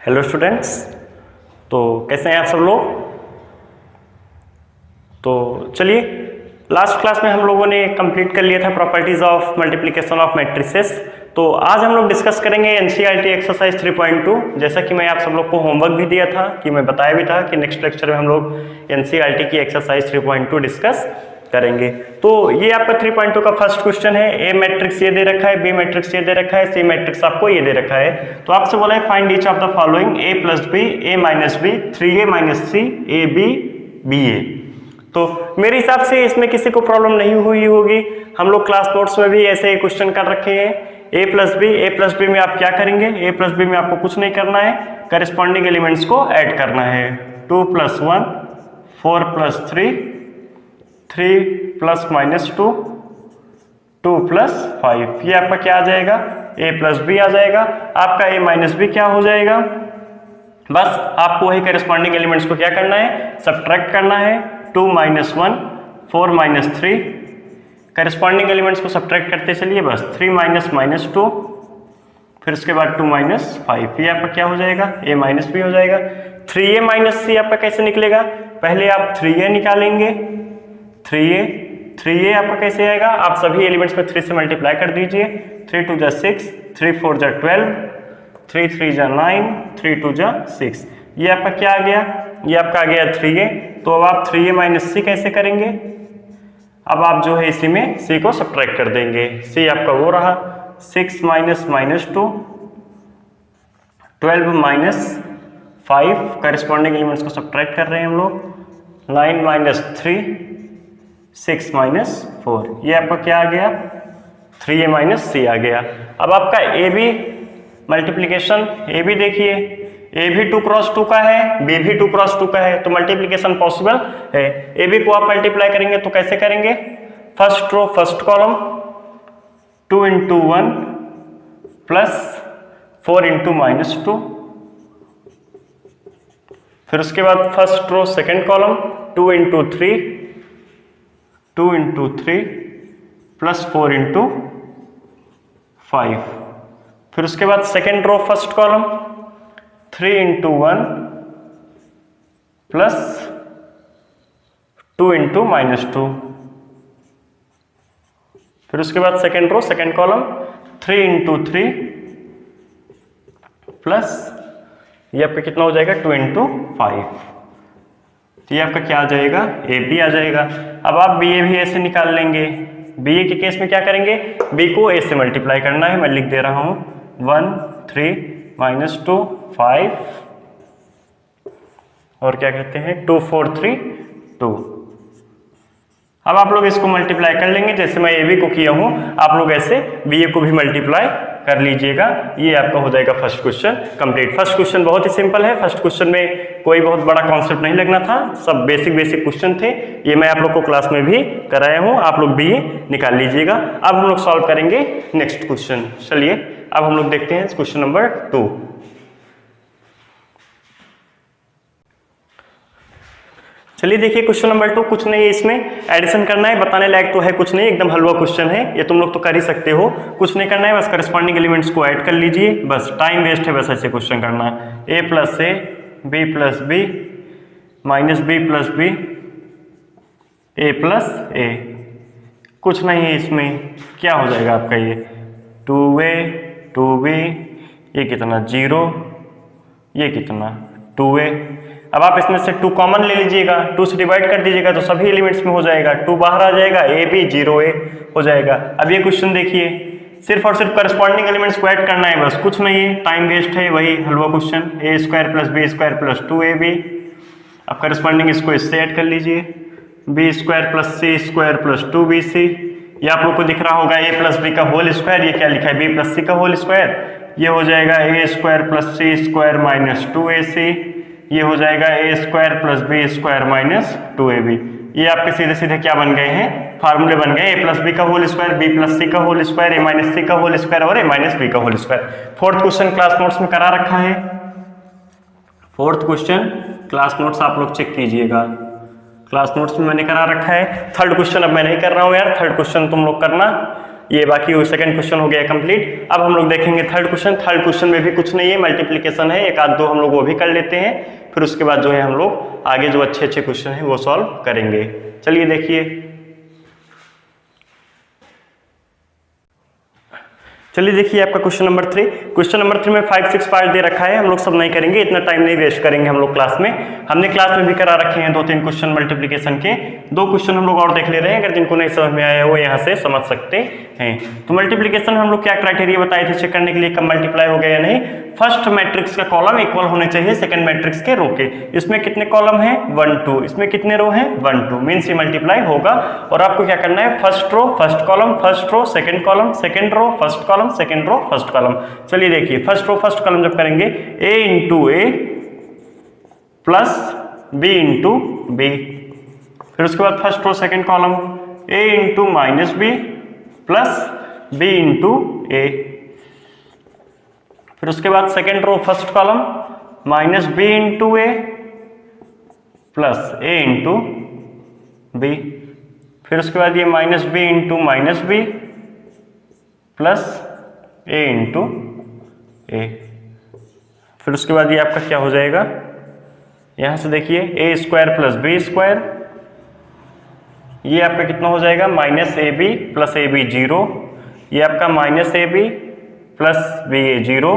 Hello students, तो कैसे हैं आप सब लोग। तो चलिए, लास्ट क्लास में हम लोगों ने कंप्लीट कर लिया था properties of multiplication of matrices. तो आज हम लोग डिस्कस करेंगे एनसीईआरटी एक्सरसाइज 3.2। जैसा कि मैं आप सब लोग को होमवर्क भी दिया था, कि मैं बताया भी था कि नेक्स्ट लेक्चर में हम लोग एनसीईआरटी की एक्सरसाइज 3.2 डिस्कस करेंगे। तो ये आपका 3.2 का फर्स्ट क्वेश्चन है। ए मैट्रिक्स ये दे रखा है, बी मैट्रिक्स ये दे रखा है, सी मैट्रिक्स आपको ये दे रखा है। तो आपसे बोला है find each of the following A plus B, A minus B, 3a minus C, A B, B A. तो मेरे हिसाब से इसमें किसी को प्रॉब्लम नहीं हुई होगी। हम लोग क्लास नोट्स में भी ऐसे क्वेश्चन कर रखे हैं। ए प्लस बी में आप क्या करेंगे, ए प्लस बी में आपको कुछ नहीं करना है, करेस्पॉन्डिंग एलिमेंट्स को ऐड करना है। 2 + 1, 4 + 3, 3 + -2, 2 + 5। ये आपका क्या आ जाएगा, a प्लस बी आ जाएगा। आपका a माइनस बी क्या हो जाएगा, बस आपको वही करेस्पॉन्डिंग एलिमेंट्स को क्या करना है, सब्ट्रैक्ट करना है। 2 - 1, 4 - 3, करेस्पॉन्डिंग एलिमेंट्स को सब्ट्रैक्ट करते चलिए, बस 3 - -2, फिर उसके बाद 2 - 5। ये आपका क्या हो जाएगा, a माइनस बी हो जाएगा। 3a माइनस सी आपका कैसे निकलेगा, पहले आप 3a निकालेंगे। 3a आपका कैसे आएगा, आप सभी एलिमेंट्स में 3 से मल्टीप्लाई कर दीजिए। 3 × 2 = 6, 3 × 4 = 12, 3 × 3 = 9, 3 × 2 = 6। ये आपका क्या आ गया, ये आपका आ गया 3a। तो अब आप 3a माइनस सी कैसे करेंगे, अब आप जो है इसी में c को सब्ट्रैक्ट कर देंगे। c आपका वो रहा 6 - -2, 12 - 5, करेस्पॉन्डिंग एलिमेंट्स को सब्ट्रैक्ट कर रहे हैं हम लोग। 9 - 3, 6 - 4। ये आपका क्या आ गया, 3a माइनस सी आ गया। अब आपका A B multiplication, A B देखिए, ए भी 2 × 2 का है, बी भी 2 × 2 का है, तो मल्टीप्लीकेशन पॉसिबल है। ए बी को आप मल्टीप्लाई करेंगे तो कैसे करेंगे, फर्स्ट रो फर्स्ट कॉलम 2 × 1 + 4 × -2, फिर उसके बाद फर्स्ट रो सेकेंड कॉलम 2 × 3, 2 × 3 + 4 × 5, फिर उसके बाद सेकेंड रो फर्स्ट कॉलम 3 × 1 + 2 × -2, फिर उसके बाद second row second column 3 × 3 plus ये आपका कितना हो जाएगा 2 × 5। तो ये आपका क्या आ जाएगा, ए बी आ जाएगा। अब आप बी ए भी ऐसे निकाल लेंगे। बी ए के केस में क्या करेंगे, बी को ए से मल्टीप्लाई करना है, मैं लिख दे रहा हूं 1 3 -2 5 और क्या कहते हैं 2 4 3 2। अब आप लोग इसको मल्टीप्लाई कर लेंगे, जैसे मैं ए बी को किया हूं आप लोग ऐसे बी ए को भी मल्टीप्लाई कर लीजिएगा। ये आपका हो जाएगा first question complete. First question बहुत ही सिंपल है, फर्स्ट क्वेश्चन में कोई बहुत बड़ा कॉन्सेप्ट नहीं लगना था, सब बेसिक क्वेश्चन थे। ये मैं आप लोग को क्लास में भी कराया हूँ, आप लोग भी ये निकाल लीजिएगा। अब हम लोग सॉल्व करेंगे नेक्स्ट क्वेश्चन। चलिए अब हम लोग देखते हैं क्वेश्चन नंबर 2। चलिए देखिए क्वेश्चन नंबर 2, कुछ नहीं है इसमें, एडिशन करना है, बताने लायक तो है कुछ नहीं, एकदम हलवा क्वेश्चन है, ये तुम लोग तो कर ही सकते हो। कुछ नहीं करना है, बस करस्पॉन्डिंग एलिमेंट्स को ऐड कर लीजिए, बस टाइम वेस्ट है, बस ऐसे क्वेश्चन करना है। a + a, b + b, -b + b, a + a। कुछ नहीं है इसमें, क्या हो जाएगा आपका ये 2a 2b, ये कितना 0, ये कितना 2a। अब आप इसमें से 2 कॉमन ले लीजिएगा, 2 से डिवाइड कर दीजिएगा तो सभी एलिमेंट्स में हो जाएगा, 2 बाहर आ जाएगा, a b 0a हो जाएगा। अब ये क्वेश्चन देखिए, सिर्फ और सिर्फ करस्पॉन्डिंग एलिमेंट्स को ऐड करना है, बस कुछ नहीं है, टाइम वेस्ट है, वही हलवा क्वेश्चन। a² + b² + 2ab। अब करस्पॉन्डिंग इसको इससे ऐड कर लीजिए, b² + c² + 2bc। ये आप लोग को दिख रहा होगा a + b का होल स्क्वायर, ये क्या लिखा है b + c का होल स्क्वायर, ये हो जाएगा a² + c² - 2ac। ये हो जाएगा a² + b² - 2ab। ये आपके सीधे सीधे क्या बन गए हैं, फार्मूले बन गए, a + b का होल स्क्वायर, b + c का होल स्क्वायर, a - c का होल स्क्वायर और a - b का whole square. Fourth question class notes में करा रखा है, फोर्थ क्वेश्चन क्लास नोट्स आप लोग चेक कीजिएगा, क्लास नोट्स में मैंने करा रखा है। थर्ड क्वेश्चन अब मैं नहीं कर रहा हूं यार, थर्ड क्वेश्चन तुम लोग करना, ये बाकी सेकंड क्वेश्चन हो गया कंप्लीट। अब हम लोग देखेंगे थर्ड क्वेश्चन। थर्ड क्वेश्चन में भी कुछ नहीं है, मल्टीप्लिकेशन है, एक आध दो हम लोग वो भी कर लेते हैं, फिर उसके बाद जो है हम लोग आगे जो अच्छे अच्छे क्वेश्चन है वो सॉल्व करेंगे। चलिए देखिए, चलिए देखिए आपका क्वेश्चन नंबर 3। क्वेश्चन नंबर 3 में 5, 6 पार्ट दे रखा है, हम लोग सब नहीं करेंगे, इतना टाइम नहीं वेस्ट करेंगे हम लोग क्लास में। हमने क्लास में भी करा रखे हैं 2-3 क्वेश्चन मल्टीप्लिकेशन के, 2 क्वेश्चन हम लोग और देख ले रहे हैं, अगर जिनको नहीं समझ में आया वो यहाँ से समझ सकते हैं। तो मल्टीप्लिकेशन में हम लोग क्या क्राइटेरिया बताए थे चेक करने के लिए कब मल्टीप्लाई हो गया या नहीं। फर्स्ट मैट्रिक्स का कॉलम इक्वल होने चाहिए सेकंड मैट्रिक्स के रो के। इसमें कितने कॉलम हैं 1 2, इसमें कितने रो हैं 1 2, मींस ये मल्टीप्लाई होगा। और आपको क्या करना है, first row first column, first row second column, second row first column, second row first column. चलिए देखिए, फर्स्ट रो फर्स्ट कॉलम जब करेंगे a into A plus b into B, फिर उसके बाद first row second column a into minus B plus b into A, फिर उसके बाद second row first column minus B into A plus A into B, फिर उसके बाद ये minus B into minus B plus A into A, फिर उसके बाद ये आपका क्या हो जाएगा, यहां से देखिए A square plus B square, ये आपका कितना हो जाएगा minus A B plus A B 0, ये आपका minus A B plus B A 0,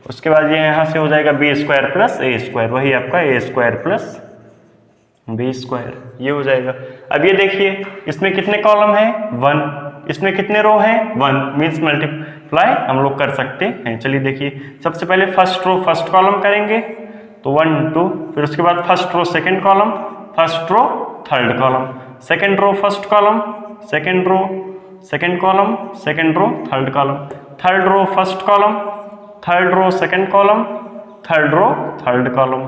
उसके बाद ये यहाँ से हो जाएगा B square plus A square, वही आपका A square plus B square, ये हो जाएगा। अब ये देखिए इसमें कितने कॉलम है 1, इसमें कितने रो हैं 1, मीन्स मल्टीप्लाई हम लोग कर सकते हैं। चलिए देखिए, सबसे पहले फर्स्ट रो फर्स्ट कॉलम करेंगे तो 1 2, फिर उसके बाद first row second column, first row third column, second row first column, second row second column, second row third column, third row first column, third row second column, third row third column,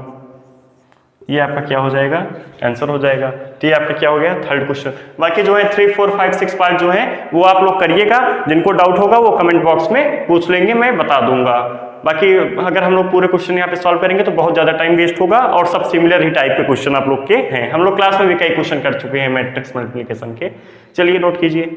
ये आपका क्या हो जाएगा answer हो जाएगा। तो ये आपका क्या हो गया थर्ड क्वेश्चन। बाकी जो है 3 4 5 6 पार्ट जो है वो आप लोग करिएगा, जिनको डाउट होगा वो कमेंट बॉक्स में पूछ लेंगे, मैं बता दूंगा। बाकी अगर हम लोग पूरे क्वेश्चन यहाँ पे सॉल्व करेंगे तो बहुत ज्यादा टाइम वेस्ट होगा, और सब सिमिलर ही टाइप के क्वेश्चन आप लोग के हैं, हम लोग क्लास में भी कई क्वेश्चन कर चुके हैं मैट्रिक्स मल्टीप्लिकेशन के। चलिए नोट कीजिए,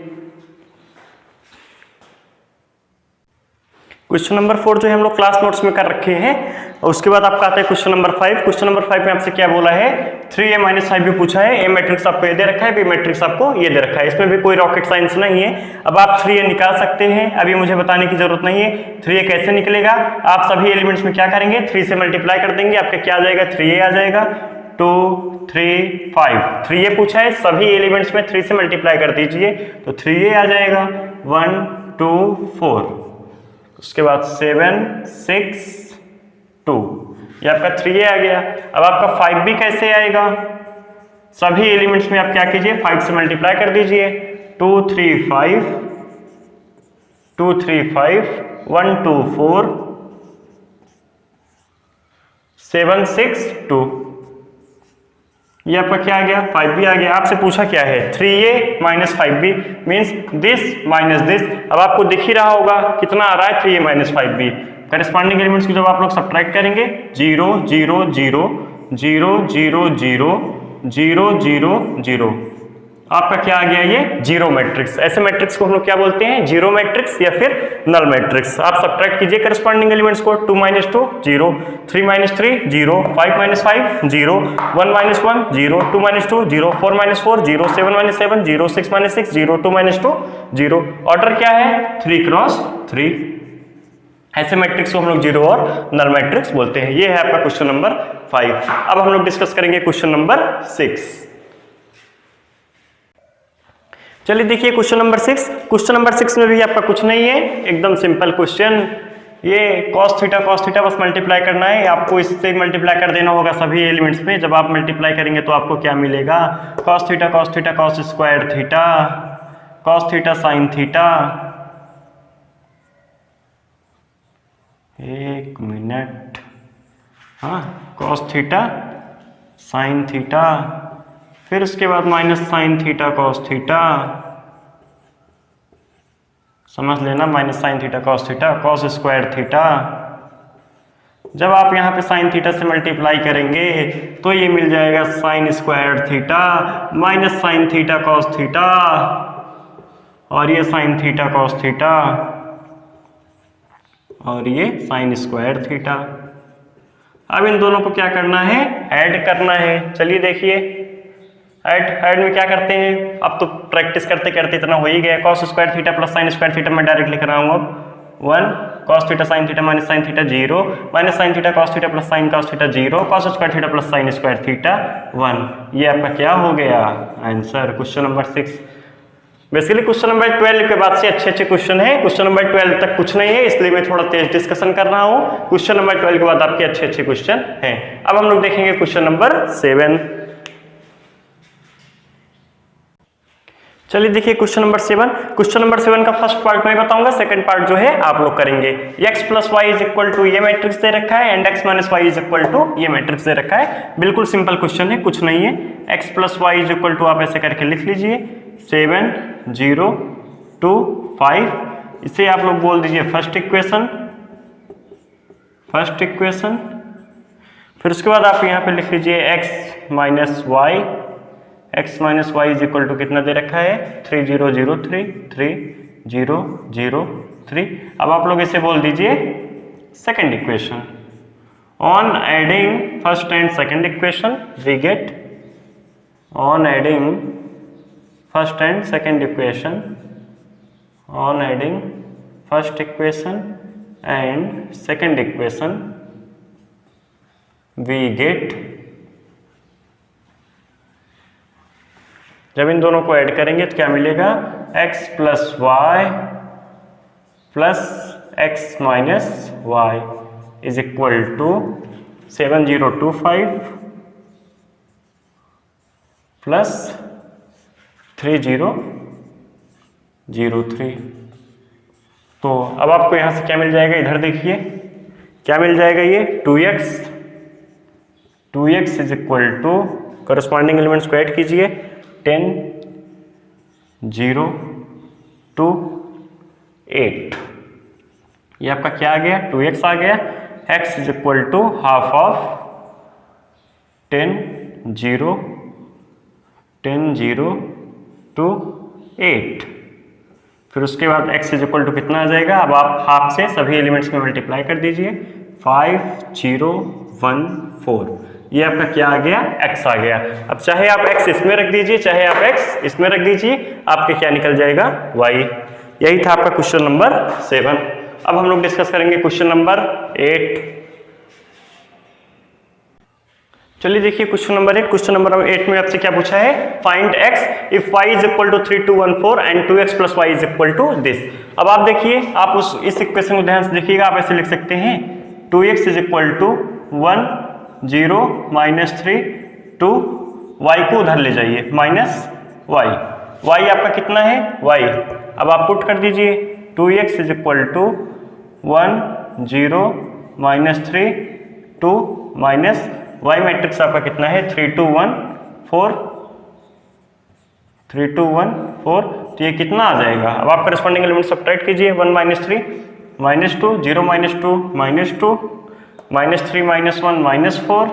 क्वेश्चन नंबर 4 जो है हम लोग क्लास नोट्स में कर रखे हैं। और उसके बाद आपका आता है क्वेश्चन नंबर 5। क्वेश्चन नंबर 5 में आपसे क्या बोला है, 3a माइनस 5b पूछा है। ए मैट्रिक्स आपको ये दे रखा है, बी मैट्रिक्स आपको ये दे रखा है, इसमें भी कोई रॉकेट साइंस नहीं है। अब आप 3a निकाल सकते हैं, अभी मुझे बताने की जरूरत नहीं है 3a कैसे निकलेगा। आप सभी एलिमेंट्स में क्या करेंगे 3 से मल्टीप्लाई कर देंगे, आपका क्या आ जाएगा 3a आ जाएगा, 2 3 5, 3a पूछा है, सभी एलिमेंट्स में 3 से मल्टीप्लाई कर दीजिए तो 3a आ जाएगा, 1 2 4, उसके बाद 7 6 2, ये आपका 3a आ गया। अब आपका 5b कैसे आएगा, सभी एलिमेंट्स में आप क्या कीजिए 5 से मल्टीप्लाई कर दीजिए, 2 3 5 2 3 5 1 2 4 7 6 2, ये आपका क्या आ गया 5b आ गया। आपसे पूछा क्या है 3a minus 5b means this minus this. अब आपको दिख ही रहा होगा कितना आ रहा है 3a minus 5b। Corresponding elements की जब आप लोग सब्ट्रैक्ट करेंगे 0 0 0 0 0 0 0 0 0, आपका क्या आ गया ये जीरो मैट्रिक्स। ऐसे मैट्रिक्स को हम लोग क्या बोलते हैं जीरो मैट्रिक्स या फिर नल मैट्रिक्स। आप सब्ट्रैक्ट कीजिए करस्पॉन्डिंग एलिमेंट्स को, 2 - 2 0, 3 - 3 0, 5 - 5 0, 1 - 1 0, 2 - 2 0, 4 - 4 0, 7 - 7 0, 6 - 6 0, 2 - 2 0। ऑर्डर क्या है 3 क्रॉस 3। ऐसे मैट्रिक्स को हम लोग जीरो और नल मैट्रिक्स बोलते हैं। ये है आपका क्वेश्चन नंबर 5। अब हम लोग डिस्कस करेंगे क्वेश्चन नंबर 6। चलिए देखिए क्वेश्चन नंबर 6। क्वेश्चन नंबर 6 में भी आपका कुछ नहीं है, एकदम सिंपल क्वेश्चन। ये cos थीटा बस मल्टीप्लाई करना है, आपको इससे मल्टीप्लाई कर देना होगा सभी एलिमेंट्स में। जब आप मल्टीप्लाई करेंगे तो आपको क्या मिलेगा cos theta cos square theta cos theta sine theta. एक मिनट, हाँ cos थीटा साइन थीटा, फिर उसके बाद minus sine theta cos theta, समझ लेना minus sine theta cos theta cos square theta. जब आप यहाँ पे साइन थीटा से मल्टीप्लाई करेंगे तो ये मिल जाएगा sine square theta minus sine theta cos theta. और ये साइन थीटा कॉस थीटा और ये साइन स्क्वायर थीटा। अब इन दोनों को क्या करना है, ऐड करना है। चलिए देखिए ऐड में क्या करते हैं, अब तो प्रैक्टिस करते करते इतना हो ही गया। Cos square theta plus sine square theta मैं डायरेक्ट लिख रहा हूँ। अब 1 cos theta sine theta minus sine theta 0 minus sine theta cos theta plus sine cos theta 0 cos square theta plus sine square theta 1। ये आपका क्या हो गया answer, question number 6। Basically question number 12 के बाद से अच्छे अच्छे क्वेश्चन है। क्वेश्चन नंबर 12 तक कुछ नहीं है, इसलिए मैं थोड़ा तेज डिस्कशन कर रहा हूँ। क्वेश्चन नंबर 12 के बाद आपके अच्छे अच्छे क्वेश्चन हैं। अब हम लोग देखेंगे क्वेश्चन नंबर 7। चलिए देखिए क्वेश्चन नंबर 7। क्वेश्चन नंबर 7 का फर्स्ट पार्ट मैं बताऊंगा, सेकंड पार्ट जो है आप लोग करेंगे। x plus Y is equal to ये मैट्रिक्स दे रखा है and x minus Y is equal to ये मैट्रिक्स दे रखा है। बिल्कुल सिंपल क्वेश्चन है, कुछ नहीं है। x plus Y is equal to आप ऐसे करके लिख लीजिए 7 0 2 5। इसे आप लोग बोल दीजिए फर्स्ट इक्वेशन। फिर उसके बाद आप यहाँ पे लिख लीजिए x minus Y. x minus Y is equal to कितना दे रखा है 3 0 0 3 3 0 0 3। अब आप लोग इसे बोल दीजिए second equation. On adding first and second equation we get, on adding first and second equation, on adding first equation and second equation we get, जब इन दोनों को ऐड करेंगे तो क्या मिलेगा x plus Y plus X minus Y is equal to 7025 plus 3003। तो अब आपको यहां से क्या मिल जाएगा, इधर देखिए क्या मिल जाएगा, ये 2x is equal to corresponding elements को ऐड कीजिए 10 0 2 8। ये आपका क्या आ गया 2x आ गया। x is equal to half of 10 0 two 8। फिर उसके बाद x इज इक्वल टू कितना आ जाएगा, अब आप हाफ से सभी एलिमेंट्स में मल्टीप्लाई कर दीजिए 5 0 1 4। ये आपका क्या आ गया x आ गया। अब चाहे आप x इसमें रख दीजिए चाहे आप x इसमें रख दीजिए, आपके क्या निकल जाएगा y। यही था आपका क्वेश्चन नंबर 7। अब हम लोग डिस्कस करेंगे क्वेश्चन नंबर 8। चलिए देखिए क्वेश्चन नंबर 8। क्वेश्चन नंबर 8 में आपसे क्या पूछा है, find x if y is equal to 3 2 1 4 and 2x plus Y is equal to this. अब आप देखिए, आप इस इक्वेशन को ध्यान से देखिएगा। आप ऐसे लिख सकते हैं 2x is equal to 1 0 minus 3 2, y को उधर ले जाइए माइनस y। y आपका कितना है y। अब आप पुट कर दीजिए 2x is equal to 1 0 minus 3 2 minus y matrix आपका कितना है 3 2 1 4 3 2 1 4। तो ये कितना आ जाएगा, अब आप करस्पॉन्डिंग एलिमेंट सब्ट्रैक्ट कीजिए 1 minus 3 minus 2 0 minus 2 minus 2 minus 3 minus 1 minus 4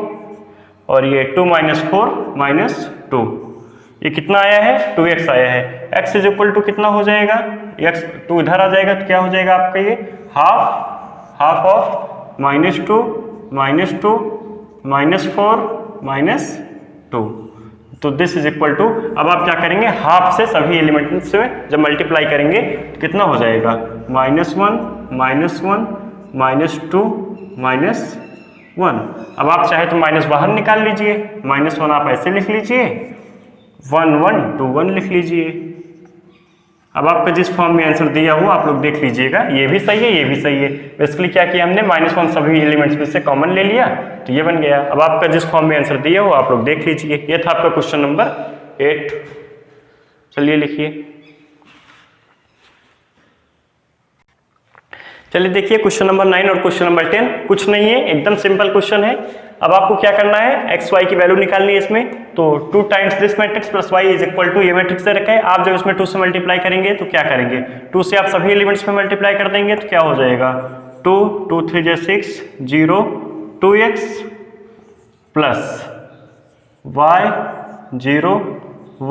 और ये 2 माइनस 4 माइनस 2। ये कितना आया है 2x आया है। x इज इक्वल टू कितना हो जाएगा, x 2 इधर आ जाएगा तो क्या हो जाएगा आपका ये half of minus 2 minus 2 minus 4 minus 2। तो दिस इज इक्वल टू, अब आप क्या करेंगे हाफ से सभी एलिमेंट से जब मल्टीप्लाई करेंगे तो कितना हो जाएगा -1 -1 -2 -1। अब आप चाहे तो माइनस बाहर निकाल लीजिए, -1 आप ऐसे लिख लीजिए 1 1 2 1 लिख लीजिए। अब आपका जिस फॉर्म में आंसर दिया हो आप लोग देख लीजिएगा, ये भी सही है ये भी सही है। बेसिकली क्या किया हमने -1 सभी एलिमेंट्स में से कॉमन ले लिया तो ये बन गया। अब आपका जिस फॉर्म में आंसर दिया हो आप लोग देख लीजिए। ये था आपका क्वेश्चन नंबर 8। चलिए लिखिए। चलिए देखिए क्वेश्चन नंबर 9 और क्वेश्चन नंबर 10 कुछ नहीं है, एकदम सिंपल क्वेश्चन है। अब आपको क्या करना है, एक्स वाई की वैल्यू निकालनी है इसमें। तो 2 times this matrix plus Y is equal to ये मैट्रिक्स दे रखा है। आप जब इसमें 2 से मल्टीप्लाई करेंगे तो क्या करेंगे, 2 से आप सभी एलिमेंट्स में मल्टीप्लाई कर देंगे तो क्या हो जाएगा 2 2 3 6 0 2x plus y 0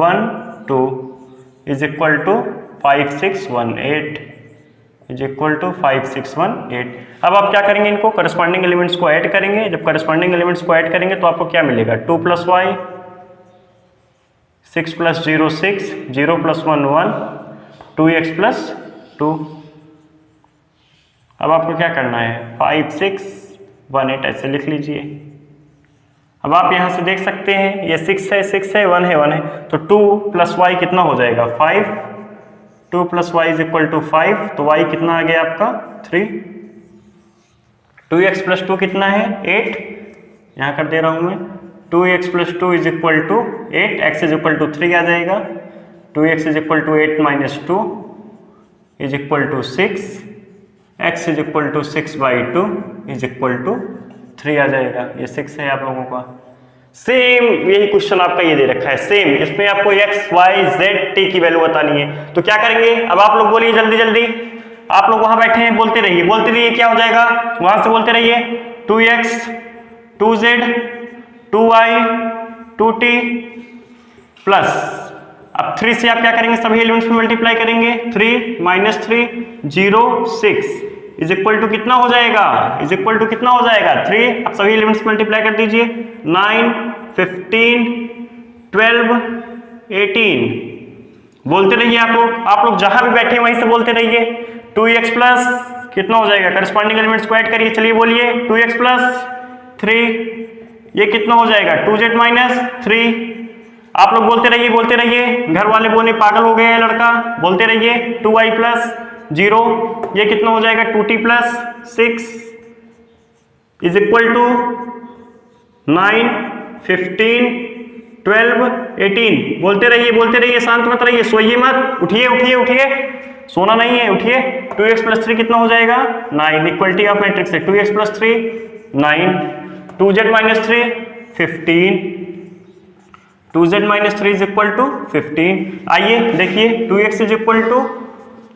1 2 is equal to 5618 is equal to 5618। अब आप क्या करेंगे, इनको करस्पॉन्डिंग एलिमेंट्स को ऐड करेंगे। जब करस्पॉन्डिंग एलिमेंट्स को ऐड करेंगे तो आपको क्या मिलेगा, 2 + y, 6 + 0 6, 0 + 1 1, 2x + 2। अब आपको क्या करना है, 5618 ऐसे लिख लीजिए। अब आप यहां से देख सकते हैं ये 6 है 6 है 1 है 1 है, तो 2 + y कितना हो जाएगा 5, 2 + y इज इक्वल टू 5, तो y कितना आ गया आपका 3, 2x + 2 कितना है 8, यहां कर दे रहा हूं मैं, 2x + 2 is equal to 8, x is equal to 3 आ जाएगा, 2x is equal to 8 - 2 is equal to 6, x is equal to 6/2 is equal to 3 आ जाएगा। ये 6 है आप लोगों का। सेम यही क्वेश्चन आपका ये दे रखा है, सेम इसमें आपको x, y, z, t की वैल्यू बतानी है। तो क्या करेंगे, अब आप लोग बोलिए जल्दी जल्दी, आप लोग वहां बैठे हैं बोलते रहिए, क्या हो जाएगा, वहां से बोलते रहिए, 2x, 2z, 2y, 2t plus, अब 3 से आप क्या करेंगे, सभी एलिमेंट्स में मल्टीप्लाई करेंगे, 3 - 3 0 6 इज इक्वल टू कितना हो जाएगा, इज इक्वल टू कितना हो जाएगा 3, अब सभी एलिमेंट्स मल्टीप्लाई कर दीजिए, 9 15 12 18, बोलते रहिए आप लोग जहां भी बैठे वहीं से बोलते रहिए। 2x प्लस कितना हो जाएगा, करस्पॉन्डिंग एलिमेंट्स को ऐड करिए, चलिए बोलिए, 2x + 3 ये कितना हो जाएगा, 2z - 3, आप लोग बोलते रहिए, घर वाले बोलने पागल हो गए हैं लड़का, बोलते रहिए, 2y + 0 ये कितना हो जाएगा, 2t + 6 इज इक्वल टू 9 15 12 18, बोलते रहिए, शांत मत रहिए, सोइए मत, उठिए, सोना नहीं है, उठिए। 2x + 3 कितना हो जाएगा 9, इक्वलिटी ऑफ मैट्रिक्स है, 2x + 3 9, 2z - 3 15, 2z - 3 is equal to 15। आइए देखिए, 2x इज इक्वल टू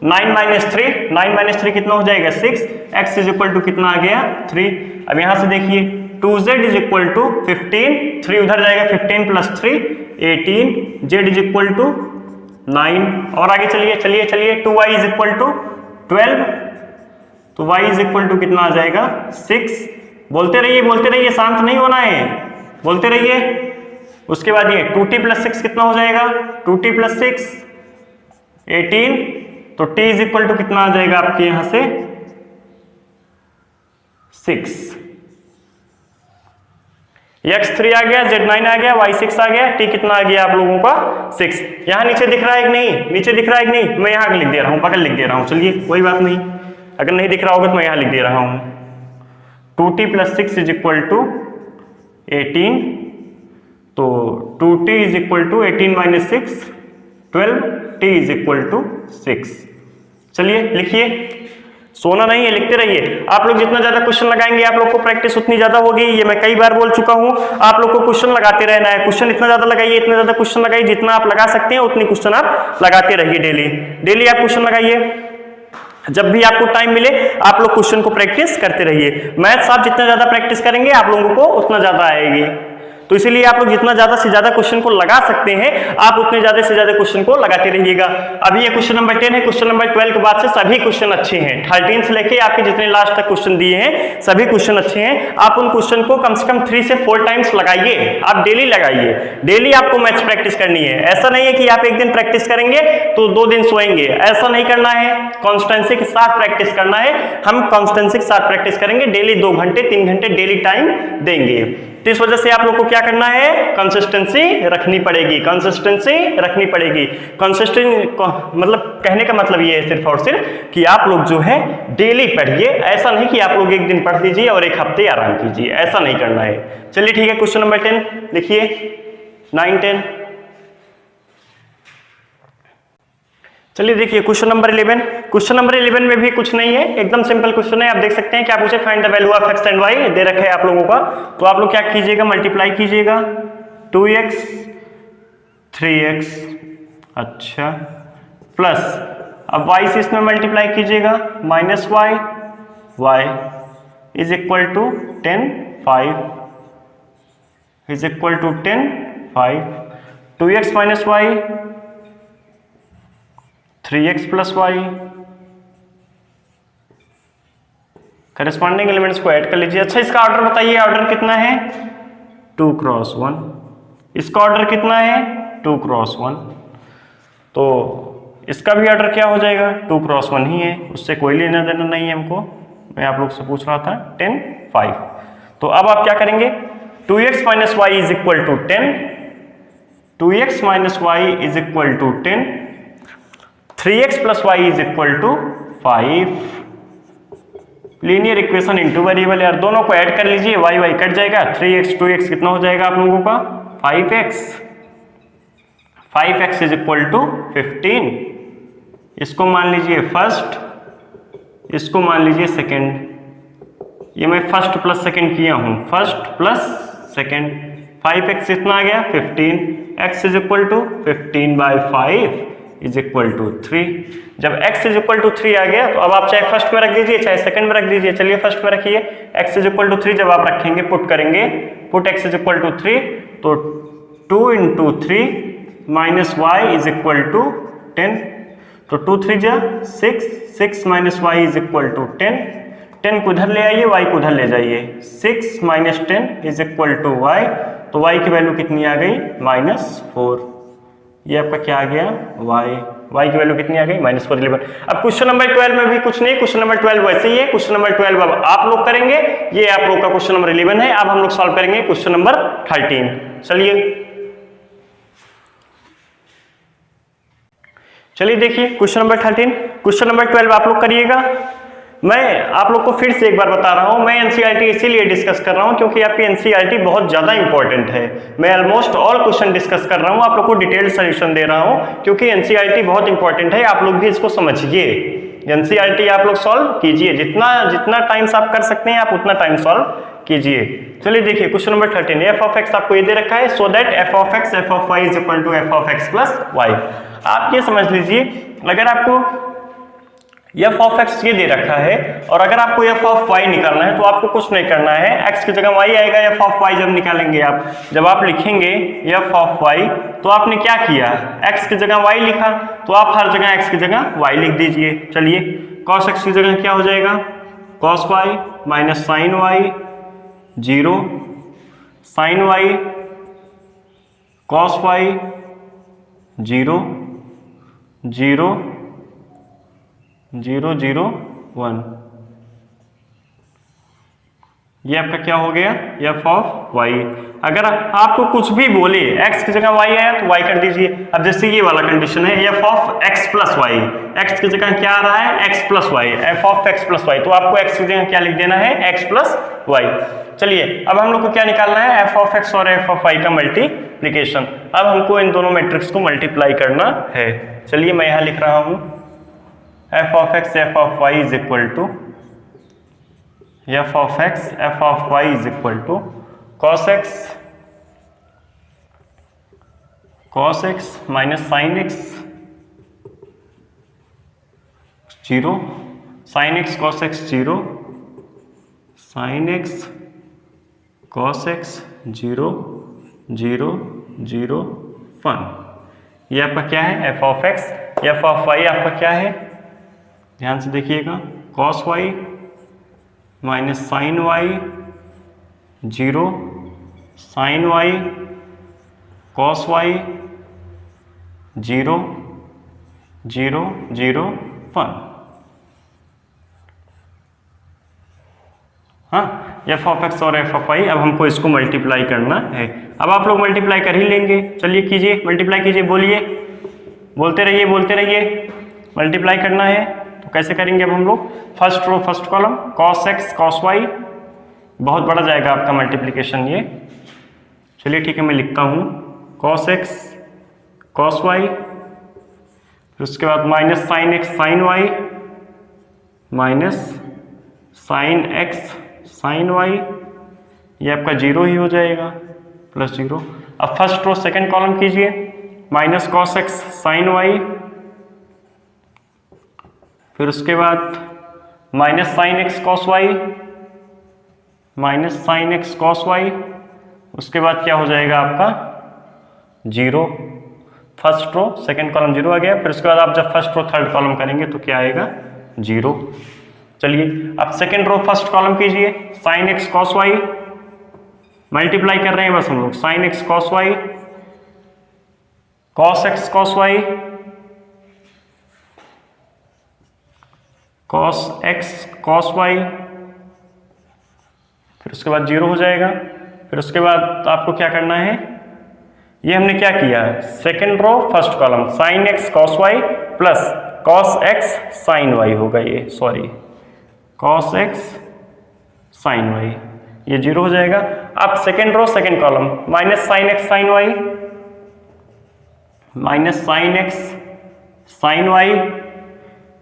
9 - 3, 9 - 3 कितना हो जाएगा 6, x इज इक्वल टू कितना आ गया 3। अब यहां से देखिए, 2z इज इक्वल टू 15, 3 उधर जाएगा, 15 + 3 18, z इज इक्वल टू 9, और आगे चलिए 2y इज इक्वल टू 12, तो y इज इक्वल टू कितना आ जाएगा 6, बोलते रहिए, शांत नहीं होना है, बोलते रहिए। उसके बाद ये 2t + 6 कितना हो जाएगा, 2t + 6 18, तो t इज इक्वल टू कितना आ जाएगा आपके यहां से 6, x 3 आ गया, z 9 आ गया, y 6 आ गया, t कितना आ गया आप लोगों का 6। यहां नीचे दिख रहा है कि नहीं, मैं यहां लिख दे रहा हूं, बगल लिख दे रहा हूं, चलिए कोई बात नहीं, अगर नहीं दिख रहा होगा तो मैं यहां लिख दे रहा हूं, 2t + 6 इज इक्वल टू 18, तो 2t is equal to 18 - 6 12, t is equal to 6। चलिए लिखिए, सोना नहीं है, लिखते रहिए। आप लोग जितना ज्यादा क्वेश्चन लगाएंगे आप लोग को प्रैक्टिस उतनी ज्यादा होगी, ये मैं कई बार बोल चुका हूं। आप लोग को क्वेश्चन लगाते रहना है, क्वेश्चन इतना ज्यादा लगाइए, इतना ज्यादा क्वेश्चन लगाइए, जितना आप लगा सकते हैं उतनी क्वेश्चन आप लगाते रहिए, डेली आप क्वेश्चन लगाइए। जब भी आपको टाइम मिले आप लोग क्वेश्चन को प्रैक्टिस करते रहिए। मैथ्स आप जितना ज्यादा प्रैक्टिस करेंगे आप लोगों को उतना ज्यादा आएगी, तो इसीलिए आप लोग जितना ज्यादा से ज्यादा क्वेश्चन को लगा सकते हैं आप उतने ज्यादा से ज्यादा क्वेश्चन को लगाते रहिएगा। अभी ये क्वेश्चन नंबर 10 है, क्वेश्चन नंबर 12 के बाद से सभी क्वेश्चन अच्छे हैं, 13 से लेके आपके जितने लास्ट तक क्वेश्चन दिए हैं सभी क्वेश्चन अच्छे हैं। आप उन क्वेश्चन को कम से कम 3 से 4 टाइम्स लगाइए, आप डेली लगाइए, डेली आपको मैथ्स प्रैक्टिस करनी है। ऐसा नहीं है कि आप एक दिन प्रैक्टिस करेंगे तो 2 दिन सोएंगे, ऐसा नहीं करना है, कॉन्स्टेंसी के साथ प्रैक्टिस करना है। हम कॉन्स्टेंसी के साथ प्रैक्टिस करेंगे, डेली 2 घंटे 3 घंटे डेली टाइम देंगे। तो इस वजह से आप लोग को क्या करना है, कंसिस्टेंसी रखनी पड़ेगी, मतलब कहने का मतलब ये है सिर्फ और सिर्फ कि आप लोग जो है डेली पढ़िए। ऐसा नहीं कि आप लोग एक दिन पढ़ लीजिए और एक हफ्ते आराम कीजिए, ऐसा नहीं करना है। चलिए ठीक है, क्वेश्चन नंबर 10 लिखिए, 9 10। चलिए देखिए क्वेश्चन नंबर 11। क्वेश्चन नंबर 11 में भी कुछ नहीं है, एकदम सिंपल क्वेश्चन है। आप देख सकते हैं क्या पूछे, find the value of x and y दे रखे हैं आप लोगों का। तो आप लोग क्या कीजिएगा, मल्टीप्लाई कीजिएगा, 2x 3x, अच्छा, प्लस अब y से इसमें मल्टीप्लाई कीजिएगा, minus y is equal to 10 5 is equal to 10 5, 2x - y 3x plus Y, corresponding elements को ऐड कर लीजिए। अच्छा इसका ऑर्डर बताइए, ऑर्डर कितना है 2 क्रॉस 1, इसका ऑर्डर कितना है 2 क्रॉस 1, तो इसका भी ऑर्डर क्या हो जाएगा 2 क्रॉस 1 ही है, उससे कोई लेना देना नहीं है हमको, मैं आप लोग से पूछ रहा था 10 5। तो अब आप क्या करेंगे 2x minus Y is equal to 10, 2x minus Y is equal to 10, 3x plus Y is equal to 5। Linear equation in two variable यार, दोनों को ऐड कर लीजिए, वाई वाई कट जाएगा, 3x 2x कितना हो जाएगा आप लोगों का 5x, 5x is equal to 15। इसको मान लीजिए फर्स्ट, इसको मान लीजिए सेकंड, ये मैं फर्स्ट प्लस सेकंड किया हूं, फर्स्ट प्लस सेकंड, 5x इतना आ गया 15, x is equal to 15 by 5 is equal to 3। जब x इज इक्वल टू 3 आ गया तो अब आप चाहे फर्स्ट में रख दीजिए चाहे सेकंड में रख दीजिए, चलिए फर्स्ट में रखिए, x इज इक्वल टू 3 जब आप रखेंगे पुट करेंगे, put x is equal to 3 तो 2 into 3 minus Y is equal to 10, तो 2 3 जा 6, 6 minus Y is equal to 10, 10 को उधर ले आइए, y को उधर ले जाइए, 6 minus 10 is equal to y, तो y की वैल्यू कितनी आ गई -4, ये आपका क्या आ गया y की वैल्यू कितनी आ गई -4 11। अब क्वेश्चन नंबर 12 में भी कुछ नहीं, क्वेश्चन नंबर 12 वैसे ही है, क्वेश्चन नंबर 12 अब आप लोग करेंगे, ये आप लोग का क्वेश्चन नंबर 11 है। अब हम लोग सॉल्व करेंगे क्वेश्चन नंबर 13। चलिए देखिए क्वेश्चन नंबर 13, क्वेश्चन नंबर 12 आप लोग करिएगा। मैं आप लोग को फिर से एक बार बता रहा हूं, मैं एनसीईआरटी इसीलिए डिस्कस कर रहा हूं क्योंकि आपकी एनसीईआरटी बहुत ज्यादा इंपॉर्टेंट है। मैं ऑलमोस्ट ऑल क्वेश्चन डिस्कस कर रहा हूं, आप लोग को डिटेल्ड सॉल्यूशन दे रहा हूं क्योंकि एनसीईआरटी बहुत इंपॉर्टेंट है, आप लोग भी इसको समझिए। एनसीईआरटी आप लोग सॉल्व कीजिए, जितना टाइम्स आप कर सकते हैं आप उतना टाइम सॉल्व कीजिए। चलिए देखिए question number 13, F of X आपको ये दे रखा है, so that F of x F of Y is equal to F of x plus Y. आप ये समझ लीजिए, अगर आपको एफ ऑफ एक्स ये दे रखा है और अगर आपको एफ ऑफ वाई निकालना है तो आपको कुछ नहीं करना है, एक्स की जगह वाई आएगा, एफ ऑफ वाई जब निकालेंगे आप, जब आप लिखेंगे एफ ऑफ वाई तो आपने क्या किया, एक्स की जगह वाई लिखा, तो आप हर जगह एक्स की जगह वाई लिख दीजिए। चलिए कॉस एक्स की जगह क्या हो जाएगा cos Y minus sine Y 0, sine Y cos Y 0 0 0 0 1, ये आपका क्या हो गया एफ ऑफ वाई। अगर आपको कुछ भी बोले x की जगह y आया तो y कर दीजिए। अब जैसे ये वाला कंडीशन है F of x plus Y, x की जगह क्या आ रहा है x plus Y, F of x plus Y, तो आपको x की जगह क्या लिख देना है x प्लस वाई। चलिए अब हम लोग को क्या निकालना है एफ ऑफ x और एफ ऑफ y का मल्टीप्लीकेशन। अब हमको इन दोनों मैट्रिक्स को मल्टीप्लाई करना है। चलिए मैं यहाँ लिख रहा हूँ F of x F of Y is equal to F of x F of Y is equal to cos X minus sine X 0, sine x cos X 0, sine x cos X 0 0 0 1। ये आपका क्या है F of x, F of Y आपका क्या है, ध्यान से देखिएगा, cos Y minus sine Y 0, sine Y cos Y 0 0 0 1। हाँ एफ ऑफ एक्स और एफ ऑफ वाई, अब हमको इसको मल्टीप्लाई करना है। अब आप लोग मल्टीप्लाई कर ही लेंगे, चलिए कीजिए मल्टीप्लाई कीजिए, बोलिए, बोलते रहिए, मल्टीप्लाई करना है तो कैसे करेंगे। अब हम लोग first row first column cos x cos Y, बहुत बड़ा जाएगा आपका मल्टीप्लिकेशन ये, चलिए ठीक है मैं लिखता हूँ कॉस एक्स कॉस वाई, फिर उसके बाद minus sine x sine Y minus sine x sine Y, ये आपका 0 ही हो जाएगा प्लस 0। अब फर्स्ट रो सेकंड कॉलम कीजिए minus cos x sine Y, फिर उसके बाद minus sine x cos Y minus sine x cos Y, उसके बाद क्या हो जाएगा आपका 0, फर्स्ट रो सेकंड कॉलम 0 आ गया। फिर उसके बाद आप जब फर्स्ट रो थर्ड कॉलम करेंगे तो क्या आएगा 0। चलिए अब सेकंड रो फर्स्ट कॉलम कीजिए, sine x cos y multiply कर रहे हैं बस हम लोग, sine x cos y, cos x cos y, cos x cos y, फिर उसके बाद 0 हो जाएगा। फिर उसके बाद आपको क्या करना है, ये हमने क्या किया, second row first column sine x cos y plus cos x sine y होगा, ये sorry cos x sine Y, ये 0 हो जाएगा। अब second row second column minus sine x sine Y, minus sine x sine Y,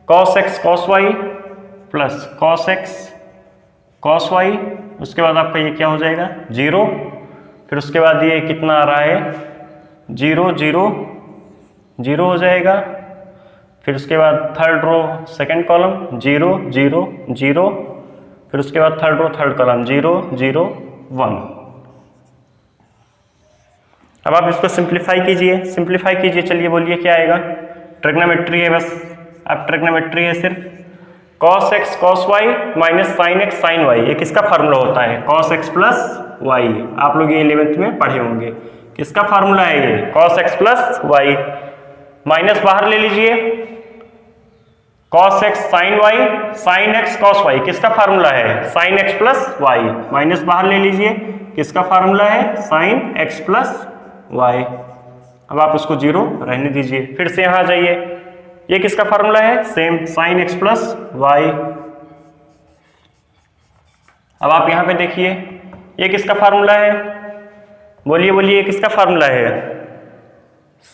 cos x cos y plus cos x cos Y, उसके बाद आपका ये क्या हो जाएगा 0। फिर उसके बाद ये कितना आ रहा है 0 0 0 हो जाएगा। फिर उसके बाद थर्ड रो सेकंड कॉलम 0 0 0, फिर उसके बाद थर्ड रो थर्ड कॉलम 0 0 1। अब आप इसको सिंप्लीफाई कीजिए, सिंप्लीफाई कीजिए, चलिए बोलिए क्या आएगा, ट्रिग्नोमेट्री है बस, अब ट्रिग्नोमेट्री है सिर्फ, cos x cos y minus sine x sine Y, ये किसका फार्मूला होता है cos x प्लस वाई, आप लोग ये 11th में पढ़े होंगे, किसका फार्मूला है ये cos x plus y, minus बाहर ले लीजिए cos x sine y, sine x cos y किसका फार्मूला है sine x plus y, minus बाहर ले लीजिए, किसका फार्मूला है साइन x प्लस वाई। अब आप उसको 0 रहने दीजिए। फिर से यहां आ जाइए, ये किसका फार्मूला है same sine x plus y. अब आप यहां पे देखिए ये किसका फार्मूला है, बोलिए बोलिए किसका फार्मूला है,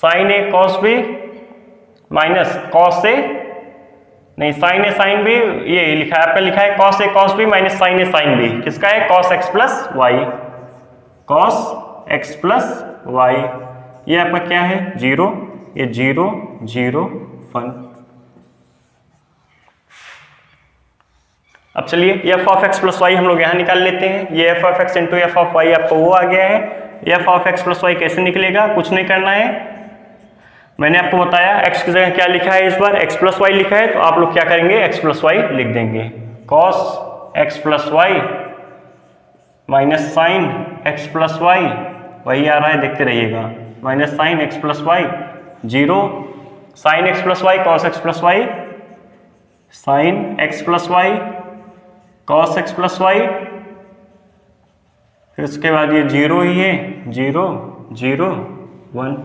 sign A cos B minus cos A, नहीं साइन ए साइन बी, ये लिखा है आपका, लिखा है cos A cos B minus sine A sine B, किसका है cos x plus y, cos x plus y, ये आपका क्या है 0, ये 0 0 1। अब चलिए f of x plus y हम लोग यहां निकाल लेते हैं, ये f of x into f of y आपको वो आ गया है। F of x plus y कैसे निकलेगा, कुछ नहीं करना है, मैंने आपको बताया एक्स की जगह क्या लिखा है, इस बार एक्स प्लस वाई लिखा है, तो आप लोग क्या करेंगे एक्स प्लस वाई लिख देंगे, cos x plus y minus sine x plus y, वही आ रहा है देखते रहिएगा, minus sine x plus y 0, sine x plus y cos x plus y, sine x plus y cos x plus y, फिर उसके बाद ये 0 ही है 0 0 1,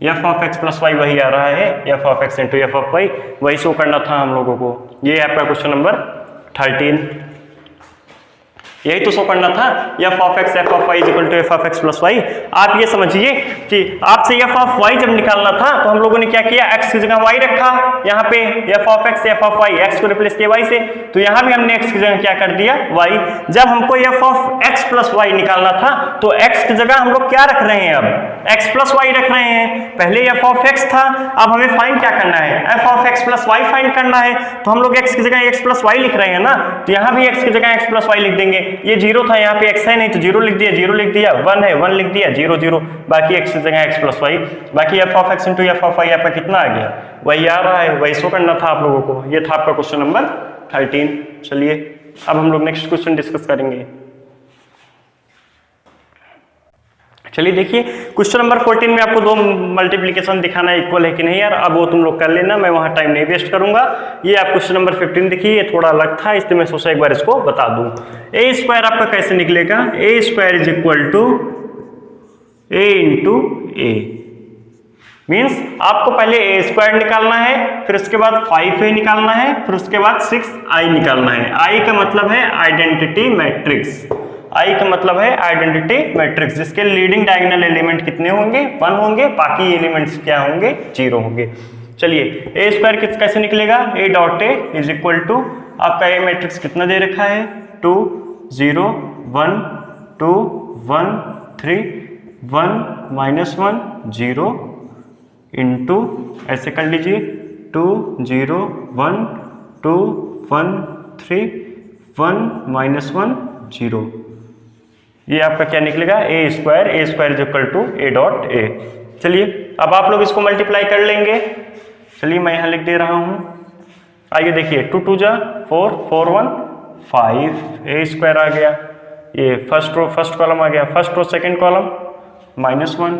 f of x plus y वही आ रहा है, F of x into f of y, वही शो करना था हम लोगों को। ये आपका क्वेश्चन नंबर 13, यही तो शो करना था, f of x F of y equal to F of x plus Y. आप ये समझिए कि आपसे एफ ऑफ वाई जब निकालना था तो हम लोगों ने क्या किया, एक्स की जगह वाई रखा, यहाँ पे एफ ऑफ वाई, एक्स को रिप्लेस किया वाई से, तो यहाँ भी हमने एक्स की जगह क्या कर दिया वाई। जब हमको f of x plus y निकालना था तो एक्स की जगह हम लोग क्या रख रहे हैं, अब एक्स प्लस वाई रख रहे हैं, पहले एफ ऑफ एक्स था, अब हमें फाइंड क्या करना है, F of x plus y find करना है, तो हम लोग एक्स की जगह एक्स प्लस वाई लिख रहे हैं ना, तो यहाँ भी एक्स की जगह एक्स प्लस वाई लिख देंगे, ये 0 था, यहाँ पे x है नहीं तो 0 लिख दिया, 0 लिख दिया, 1 है 1 लिख दिया, 0 0, बाकी x की जगह x प्लस वाई, बाकी f of x into f of Y आपका कितना आ गया, वही आ रहा है, वही शो करना था आप लोगों को। ये था आपका क्वेश्चन नंबर 13। चलिए अब हम लोग नेक्स्ट क्वेश्चन डिस्कस करेंगे। चलिए देखिए क्वेश्चन नंबर 14 में आपको दो मल्टीप्लिकेशन दिखाना इक्वल है कि नहीं यार, अब वो तुम लोग कर लेना, मैं वहां टाइम नहीं वेस्ट करूंगा। ये आप क्वेश्चन नंबर 15 देखिए, ये थोड़ा अलग था इसलिए मैं सोचा एक बार इसको बता दूं। ए स्क्वायर आपका कैसे निकलेगा, A square is equal to A into A, means आपको पहले ए स्क्वायर निकालना है, फिर उसके बाद 5a निकालना है, फिर उसके बाद 6i निकालना है। i का मतलब है आइडेंटिटी मैट्रिक्स, आई का मतलब है आइडेंटिटी मैट्रिक्स, जिसके लीडिंग डायगोनल एलिमेंट कितने होंगे 1 होंगे, बाकी एलिमेंट्स क्या होंगे 0 होंगे। चलिए ए स्क्वायर कैसे निकलेगा, A dot A is equal to आपका ए मैट्रिक्स कितना दे रखा है 2 0 1 2 1 3 1 -1 0 इंटू ऐसे कर लीजिए 2 0 1 2 1 3 1 -1 0, ये आपका क्या निकलेगा A square is equal to A dot A. चलिए अब आप लोग इसको मल्टीप्लाई कर लेंगे। चलिए मैं यहाँ लिख दे रहा हूँ। आइए देखिए 2 2 जा 4 4 1 5 ए स्क्वायर आ गया। ये फर्स्ट रो फर्स्ट कॉलम आ गया, फर्स्ट रो सेकंड कॉलम -1।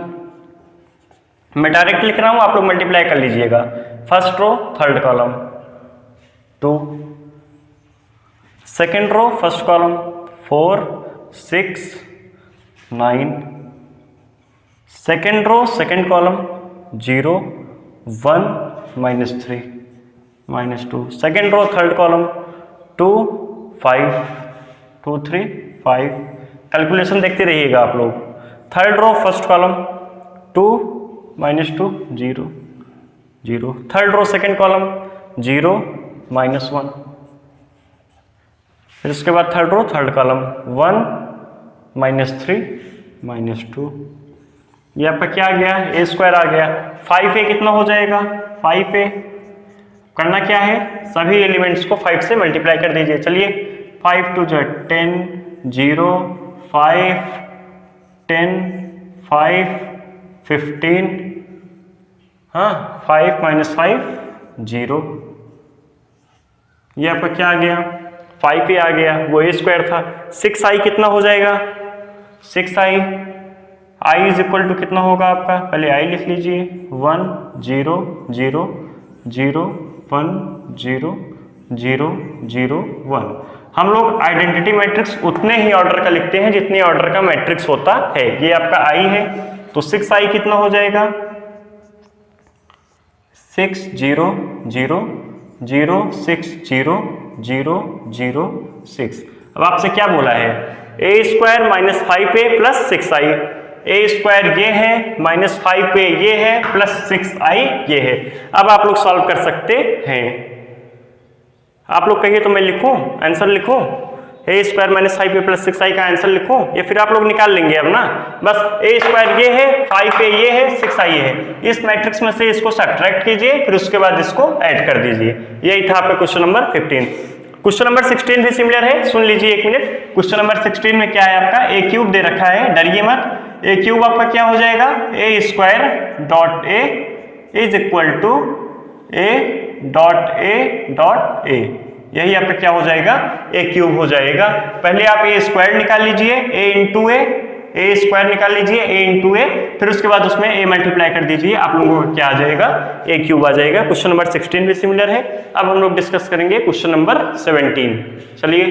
मैं डायरेक्ट लिख रहा हूँ, आप लोग मल्टीप्लाई कर लीजिएगा। First row third column 2, second row first column 4 6 9, second row second column 0 1 -3 -2, second row third column 2 5 2 3 5। Calculation देखते रहिएगा आप लोग। Third row first column 2 -2 0 0, third row second column 0 -1, फिर उसके बाद थर्ड रो थर्ड कॉलम 1 -3 -2। ये आपका क्या आ गया, ए स्क्वायर आ गया। 5a कितना हो जाएगा, 5a करना क्या है, सभी एलिमेंट्स को 5 से मल्टीप्लाई कर दीजिए। चलिए 5 2 जा 10 0 5 10 5 15, हाँ 5 -5 0। ये आपका क्या आ गया, 5a आ गया, वो ए स्क्वायर था। 6i कितना हो जाएगा, 6i i is equal to कितना होगा आपका, पहले i लिख लीजिए 1 0 0 0 1 0 0 0 1। हम लोग आइडेंटिटी मैट्रिक्स उतने ही ऑर्डर का लिखते हैं जितने ऑर्डर का मैट्रिक्स होता है। ये आपका i है, तो 6i कितना हो जाएगा, 6 0 0 0 6 0 0 0 6। अब आपसे क्या बोला है, a square -5a plus 6i। A square ये है, -5a ये है, प्लस 6i ये है। अब आप लोग सॉल्व कर सकते हैं। आप लोग कहिए तो मैं लिखूं, आंसर लिखूं, ए स्क्वायर -5a प्लस 6i का आंसर लिखूं, या फिर आप लोग निकाल लेंगे अब ना। बस ए स्क्वायर ये है, 5a ये है, 6i ये है। इस मैट्रिक्स में से इसको सब्ट्रैक्ट कीजिए, फिर उसके बाद इसको ऐड कर दीजिए। यही था आपका क्वेश्चन नंबर 15। क्वेश्चन नंबर 16 भी सिमिलर है, सुन लीजिए एक मिनट। क्वेश्चन नंबर 16 में क्या है आपका, ए क्यूब दे रखा है, डरिए मत। ए क्यूब आपका क्या हो जाएगा, A square dot A is equal to A dot A dot A. यही आपका क्या हो जाएगा, ए क्यूब हो जाएगा। पहले आप ए स्क्वायर निकाल लीजिए, ए इंटू ए स्क्वायर निकाल लीजिए, ए इंटू ए, फिर उसके बाद उसमें ए मल्टीप्लाई कर दीजिए, आप लोगों को क्या आ जाएगा, ए क्यूब आ जाएगा। क्वेश्चन नंबर 16 भी सिमिलर है। अब हम लोग डिस्कस करेंगे क्वेश्चन नंबर 17। चलिए